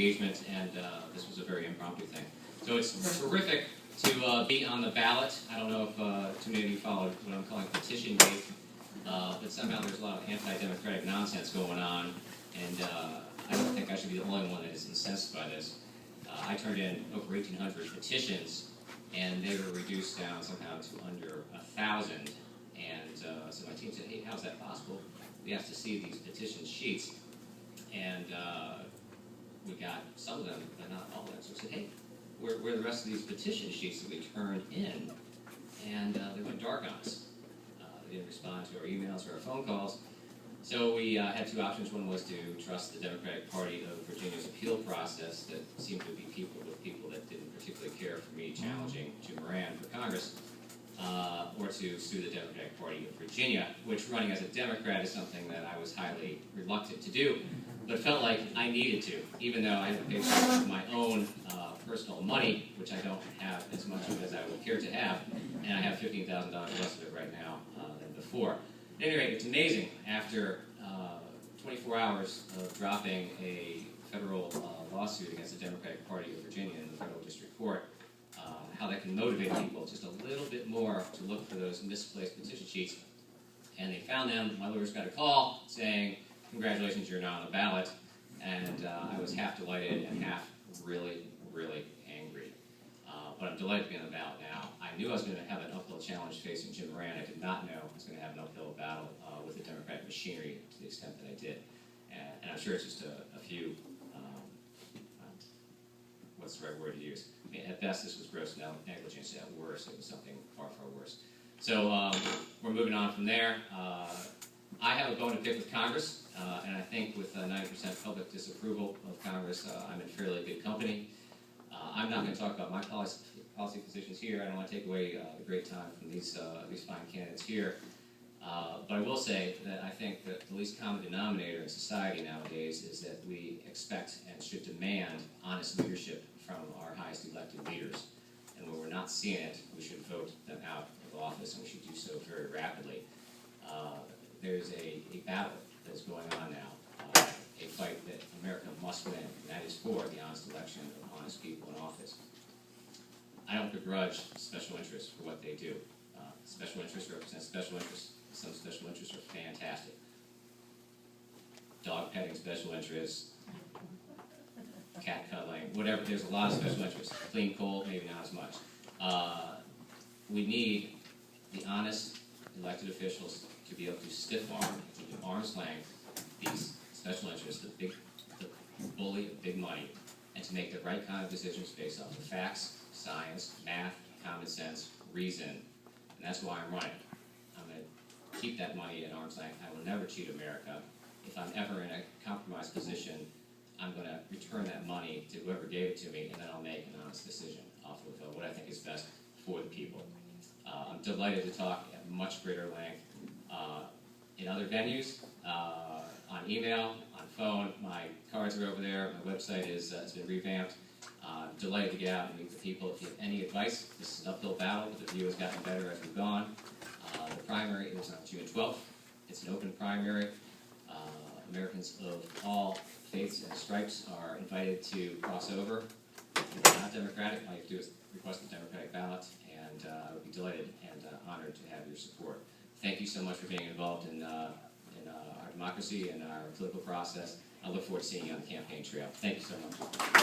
engagement, and this was a very impromptu thing. So it's terrific to be on the ballot. I don't know if too many of you followed what I'm calling petition gate, but somehow there's a lot of anti-democratic nonsense going on, and I don't think I should be the only one that is incensed by this. I turned in over 1,800 petitions, and they were reduced down somehow to under 1,000. And so my team said, "Hey, how's that possible? We have to see these petition sheets." And we got some of them, but not all of them. So I said, "Hey, where are the rest of these petition sheets that we turned in?" And they went dark on us. They didn't respond to our emails or our phone calls. So we had two options. One was to trust the Democratic Party of Virginia's appeal process that seemed to be people that didn't particularly care for me challenging Jim Moran for Congress, or to sue the Democratic Party of Virginia, which running as a Democrat is something that I was highly reluctant to do, but felt like I needed to, even though I had to pay for my own personal money, which I don't have as much of as I would care to have, and I have $15,000 less of it right now than before. At any rate, it's amazing, after 24 hours of dropping a federal lawsuit against the Democratic Party of Virginia in the federal district court, how that can motivate people just a little bit more to look for those misplaced petition sheets. And they found them. My lawyers got a call saying, "Congratulations, you're now on the ballot." And I was half delighted and half really, really angry. But I'm delighted to be on the ballot now. I knew I was going to have an uphill challenge facing Jim Moran. I did not know I was going to have an uphill battle with the Democratic machinery to the extent that I did. And I'm sure it's just a few, what's the right word to use? I mean, at best, this was gross negligence. At worst, it was something far, far worse. So we're moving on from there. I have a bone to pick with Congress, and I think with 90% public disapproval of Congress, I'm in fairly good company. I'm not going to talk about my policy positions here. I don't want to take away the great time from these fine candidates here. But I will say that I think that the least common denominator in society nowadays is that we expect and should demand honest leadership from our highest elected leaders. And when we're not seeing it, we should vote them out of office, and we should do so very rapidly. There's a battle that's going on now, a fight that America must win, and that is for the honest election of honest people in office. I don't begrudge special interests for what they do. Special interests represent special interests. Some special interests are fantastic. Dog petting special interests, cat cuddling, whatever. There's a lot of special interests. Clean coal, maybe not as much. We need the honest elected officials to be able to stiff-arm, to do arm's length, these special interests, the bully of big money, and to make the right kind of decisions based off of facts, science, math, common sense, reason. And that's why I'm running. I'm going to keep that money at arm's length. I will never cheat America. If I'm ever in a compromised position, I'm going to return that money to whoever gave it to me, and then I'll make an honest decision off of what I think is best for the people. I'm delighted to talk at much greater length in other venues, on email, on phone. My cards are over there. My website has been revamped. I'm delighted to get out and meet with people. If you have any advice, this is an uphill battle, but the view has gotten better as we've gone. The primary is on June 12th. It's an open primary. Americans of all faiths and stripes are invited to cross over. If you're not Democratic, all you have to do is request the Democratic ballot, and I would be delighted and honored to have your support. Thank you so much for being involved in our democracy and our political process. I look forward to seeing you on the campaign trail. Thank you so much.